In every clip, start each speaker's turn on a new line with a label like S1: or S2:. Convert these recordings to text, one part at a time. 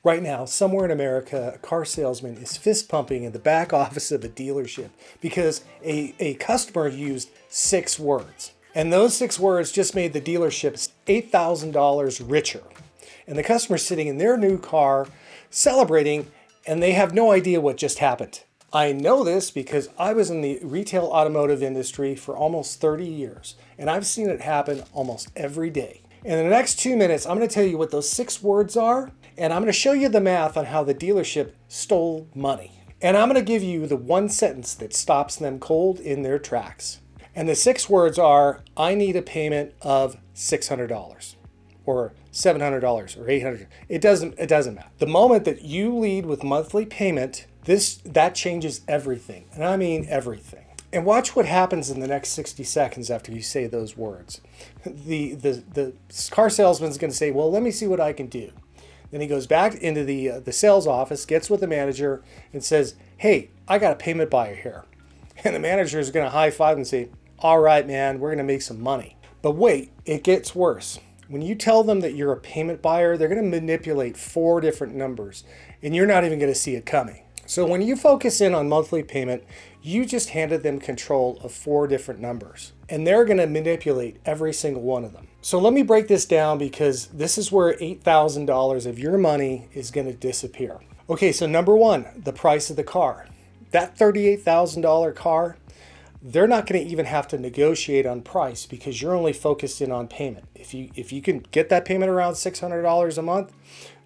S1: Right now, somewhere in America, a car salesman is fist pumping in the back office of a dealership because a customer used 6 words. And those 6 words just made the dealership $8,000 richer. And the customer's sitting in their new car celebrating, and they have no idea what just happened. I know this because I was in the retail automotive industry for almost 30 years, and I've seen it happen almost every day. In the next 2 minutes, I'm going to tell you what those 6 words are, and I'm going to show you the math on how the dealership stole money. And I'm going to give you the one sentence that stops them cold in their tracks. And the 6 words are, I need a payment of $600 or $700 or $800. It doesn't matter. The moment that you lead with monthly payment, that changes everything. And I mean everything. And watch what happens in the next 60 seconds after you say those words. The car salesman's going to say, well, let me see what I can do. Then he goes back into the sales office, gets with the manager, and says, hey, I got a payment buyer here. And the manager is going to high five and say, all right, man, we're going to make some money. But wait, it gets worse. When you tell them that you're a payment buyer, they're going to manipulate 4 different numbers, and you're not even going to see it coming. So when you focus in on monthly payment, you just handed them control of 4 different numbers, and they're going to manipulate every single one of them. So let me break this down, because this is where $8,000 of your money is going to disappear. Okay, so number 1, the price of the car. That $38,000 car, they're not going to even have to negotiate on price because you're only focused in on payment. If you can get that payment around $600 a month,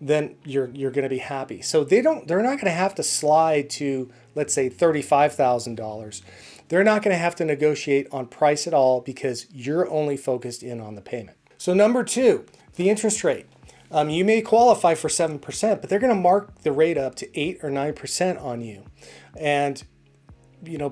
S1: then you're going to be happy. So they're not going to have to slide to, let's say, $35,000. They're not going to have to negotiate on price at all because you're only focused in on the payment. So number 2, the interest rate. You may qualify for 7%, but they're going to mark the rate up to 8 or 9% on you. And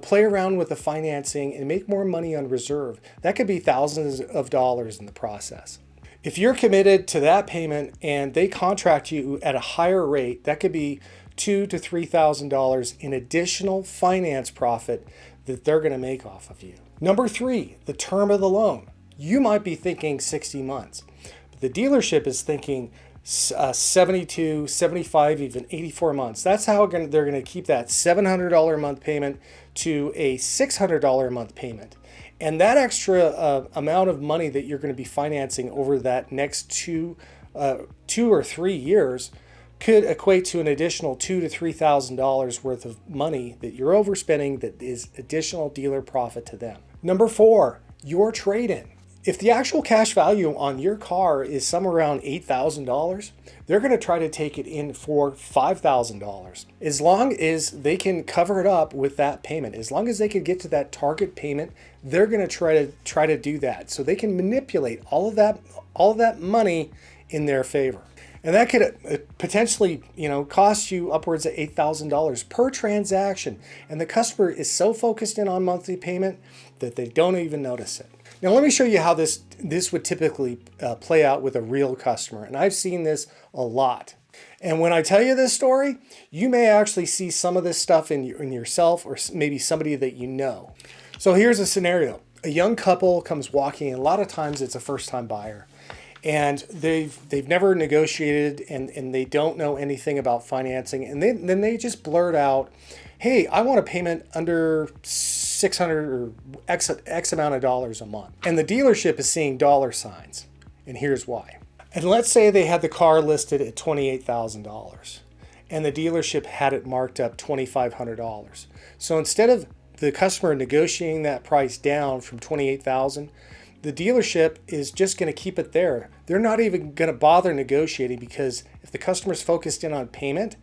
S1: play around with the financing and make more money on reserve. That could be thousands of dollars in the process. If you're committed to that payment and they contract you at a higher rate, that could be $2,000 to $3,000 in additional finance profit that they're going to make off of you. Number 3, the term of the loan. You might be thinking 60 months, but the dealership is thinking 72, 75, even 84 months. That's how they're going to keep that $700 a month payment to a $600 a month payment. And that extra amount of money that you're going to be financing over that next 2 or 3 years could equate to an additional $2,000 to $3,000 worth of money that you're overspending that is additional dealer profit to them. Number 4, your trade-in. If the actual cash value on your car is somewhere around $8,000, they're going to try to take it in for $5,000. As long as they can cover it up with that payment, as long as they can get to that target payment, they're going to try to do that. So they can manipulate all of that money in their favor. And that could potentially, cost you upwards of $8,000 per transaction. And the customer is so focused in on monthly payment that they don't even notice it. Now, let me show you how this would typically play out with a real customer. And I've seen this a lot. And when I tell you this story, you may actually see some of this stuff in yourself or maybe somebody that you know. So here's a scenario. A young couple comes walking, and a lot of times it's a first-time buyer. And they've never negotiated and they don't know anything about financing. And then they just blurt out, hey, I want a payment under $600 or X amount of dollars a month. And the dealership is seeing dollar signs. And here's why. And let's say they had the car listed at $28,000 and the dealership had it marked up $2,500. So instead of the customer negotiating that price down from $28,000, the dealership is just going to keep it there. They're not even going to bother negotiating because if the customer's focused in on payment,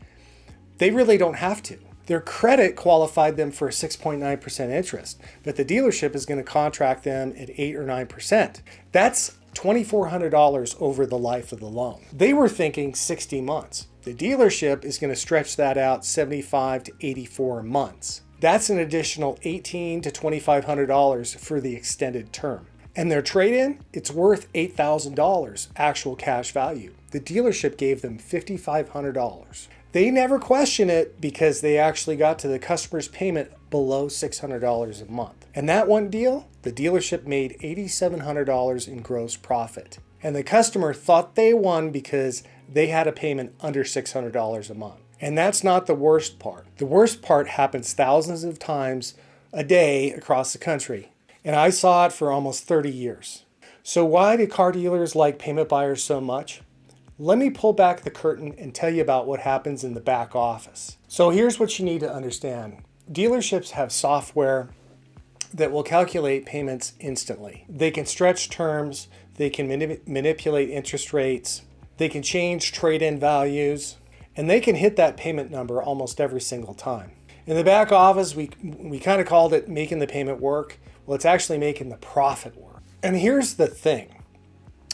S1: they really don't have to. Their credit qualified them for a 6.9% interest, but the dealership is going to contract them at 8 or 9%. That's $2,400 over the life of the loan. They were thinking 60 months. The dealership is going to stretch that out 75 to 84 months. That's an additional $1,800 to $2,500 for the extended term. And their trade-in, it's worth $8,000 actual cash value. The dealership gave them $5,500. They never question it because they actually got to the customer's payment below $600 a month. And that one deal, the dealership made $8,700 in gross profit. And the customer thought they won because they had a payment under $600 a month. And that's not the worst part. The worst part happens thousands of times a day across the country. And I saw it for almost 30 years. So why do car dealers like payment buyers so much? Let me pull back the curtain and tell you about what happens in the back office. So here's what you need to understand. Dealerships have software that will calculate payments instantly. They can stretch terms, they can manipulate interest rates, they can change trade-in values, and they can hit that payment number almost every single time. In the back office, we kind of called it making the payment work. Well, it's actually making the profit work. And here's the thing.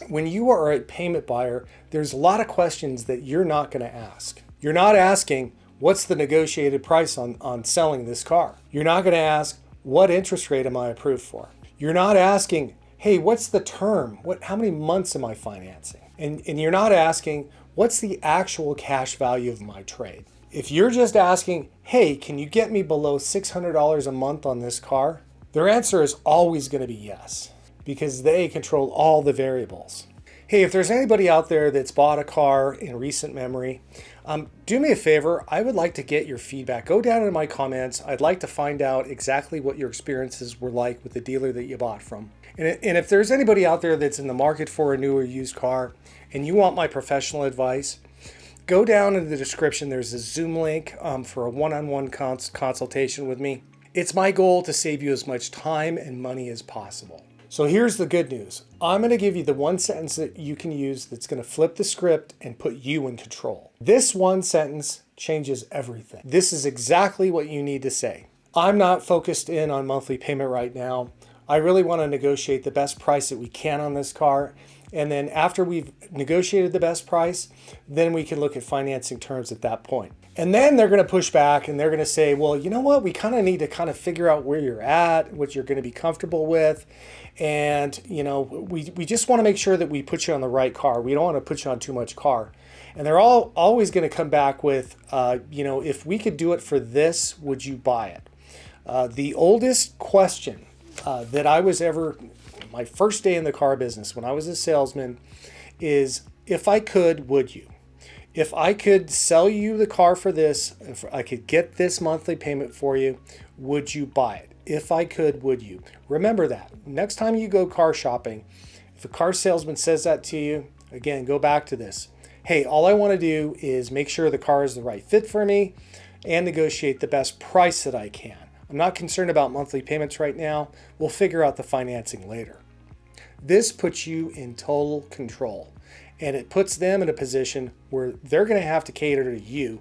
S1: When you are a payment buyer, there's a lot of questions that you're not going to ask. You're not asking, what's the negotiated price on selling this car? You're not going to ask, what interest rate am I approved for? You're not asking, hey, what's the term? How many months am I financing? And you're not asking, what's the actual cash value of my trade? If you're just asking, hey, can you get me below $600 a month on this car? Their answer is always going to be yes, because they control all the variables. Hey, if there's anybody out there that's bought a car in recent memory, do me a favor. I would like to get your feedback. Go down in my comments. I'd like to find out exactly what your experiences were like with the dealer that you bought from. And if there's anybody out there that's in the market for a new or used car and you want my professional advice, go down in the description. There's a Zoom link for a one-on-one consultation with me. It's my goal to save you as much time and money as possible. So here's the good news. I'm going to give you the one sentence that you can use that's going to flip the script and put you in control. This one sentence changes everything. This is exactly what you need to say. I'm not focused in on monthly payment right now. I really want to negotiate the best price that we can on this car. And then after we've negotiated the best price, then we can look at financing terms at that point. And then they're going to push back and they're going to say, well, you know what? We kind of need to kind of figure out where you're at, what you're going to be comfortable with. And, you know, we just want to make sure that we put you on the right car. We don't want to put you on too much car. And they're always going to come back with, you know, if we could do it for this, would you buy it? The oldest question that I was ever, my first day in the car business when I was a salesman is, if I could, would you? If I could sell you the car for this, if I could get this monthly payment for you, would you buy it? If I could, would you? Remember that. Next time you go car shopping, if a car salesman says that to you, again, go back to this. Hey, all I want to do is make sure the car is the right fit for me and negotiate the best price that I can. I'm not concerned about monthly payments right now. We'll figure out the financing later. This puts you in total control. And it puts them in a position where they're going to have to cater to you,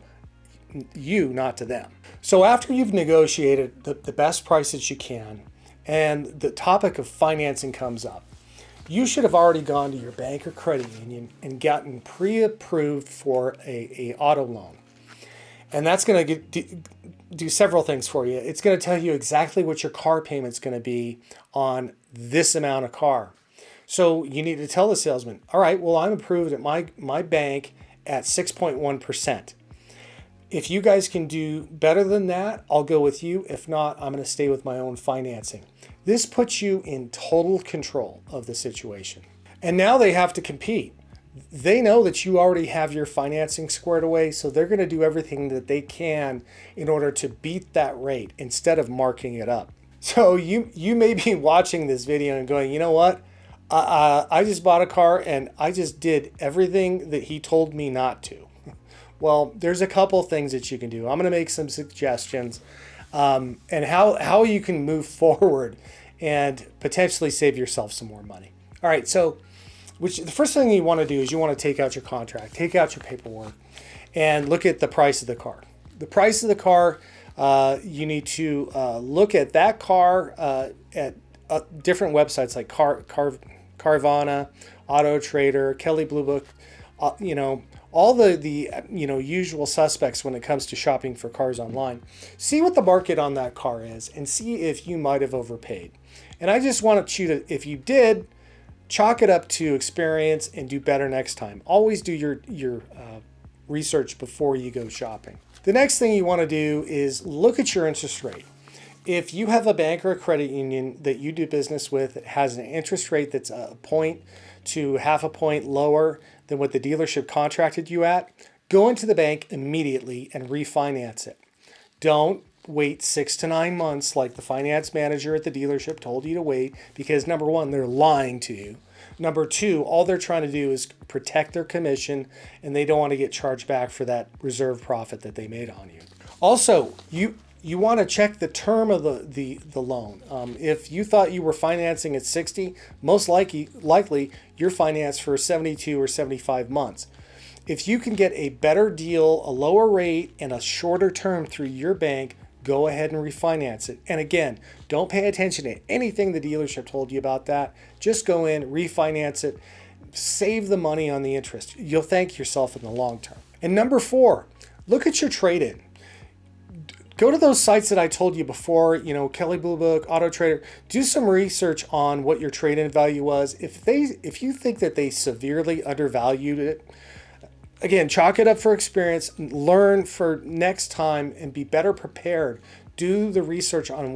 S1: not to them. So after you've negotiated the best price that you can, and the topic of financing comes up, you should have already gone to your bank or credit union and gotten pre-approved for a auto loan. And that's going to do several things for you. It's going to tell you exactly what your car payment's going to be on this amount of car. So you need to tell the salesman, all right, well, I'm approved at my bank at 6.1%. If you guys can do better than that, I'll go with you. If not, I'm going to stay with my own financing. This puts you in total control of the situation. And now they have to compete. They know that you already have your financing squared away, so they're going to do everything that they can in order to beat that rate instead of marking it up. So you may be watching this video and going, you know what? I just bought a car and I just did everything that he told me not to. Well, there's a couple things that you can do. I'm going to make some suggestions and how you can move forward and potentially save yourself some more money. All right, so the first thing you want to do is you want to take out your contract, take out your paperwork, and look at the price of the car. The price of the car, you need to look at that car at different websites like Carvana, Auto Trader, Kelley Blue Book, you know, all the usual suspects when it comes to shopping for cars online. See what the market on that car is and see if you might have overpaid. And I just want you to, if you did, chalk it up to experience and do better next time. Always do your research before you go shopping. The next thing you want to do is look at your interest rate. If you have a bank or a credit union that you do business with that has an interest rate that's to half a point lower than what the dealership contracted you at, go into the bank immediately and refinance it. Don't wait 6 to 9 months like the finance manager at the dealership told you to wait, because number one, they're lying to you. Number two, all they're trying to do is protect their commission, and they don't want to get charged back for that reserve profit that they made on you. Also, you want to check the term of the loan. If you thought you were financing at 60, most likely you're financed for 72 or 75 months. If you can get a better deal, a lower rate, and a shorter term through your bank, go ahead and refinance it. And again, don't pay attention to anything the dealership told you about that. Just go in, refinance it, save the money on the interest. You'll thank yourself in the long term. And number 4, look at your trade-in. Go to those sites that I told you before, Kelley Blue Book, Auto Trader. Do some research on what your trade-in value was. If you think that they severely undervalued it, again, chalk it up for experience, learn for next time, and be better prepared. Do the research on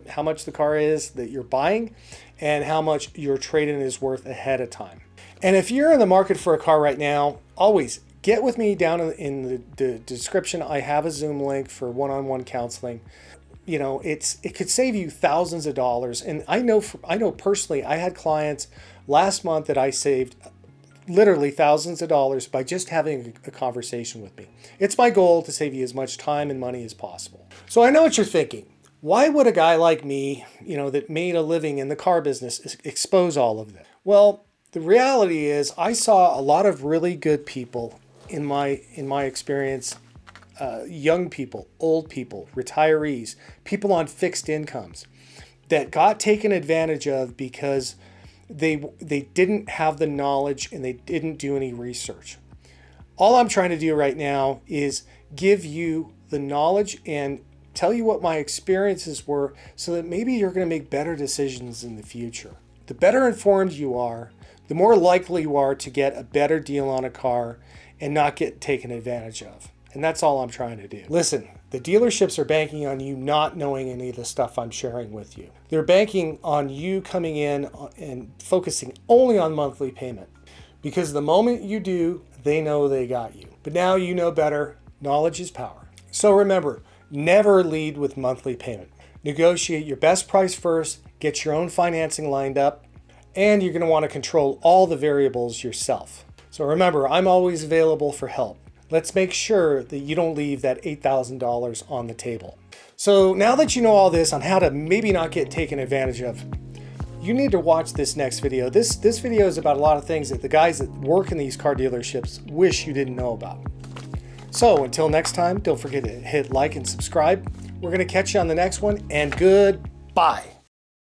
S1: how much the car is that you're buying, and how much your trade-in is worth ahead of time. And if you're in the market for a car right now, always get with me down in the description. I have a Zoom link for one-on-one counseling. It could save you thousands of dollars. And I know personally, I had clients last month that I saved literally thousands of dollars by just having a conversation with me. It's my goal to save you as much time and money as possible. So I know what you're thinking. Why would a guy like me, that made a living in the car business, expose all of this? Well, the reality is I saw a lot of really good people in my experience, young people, old people, retirees, people on fixed incomes that got taken advantage of because they didn't have the knowledge and they didn't do any research. All I'm trying to do right now is give you the knowledge and tell you what my experiences were so that maybe you're going to make better decisions in the future. The better informed you are, the more likely you are to get a better deal on a car and not get taken advantage of. And that's all I'm trying to do. Listen, the dealerships are banking on you not knowing any of the stuff I'm sharing with you. They're banking on you coming in and focusing only on monthly payment, because the moment you do, they know they got you. But now you know better. Knowledge is power. So remember, never lead with monthly payment. Negotiate your best price first, get your own financing lined up, and you're going to want to control all the variables yourself. So remember, I'm always available for help. Let's make sure that you don't leave that $8,000 on the table. So now that you know all this on how to maybe not get taken advantage of, you need to watch this next video. This video is about a lot of things that the guys that work in these car dealerships wish you didn't know about. So until next time, don't forget to hit like and subscribe. We're going to catch you on the next one, and goodbye.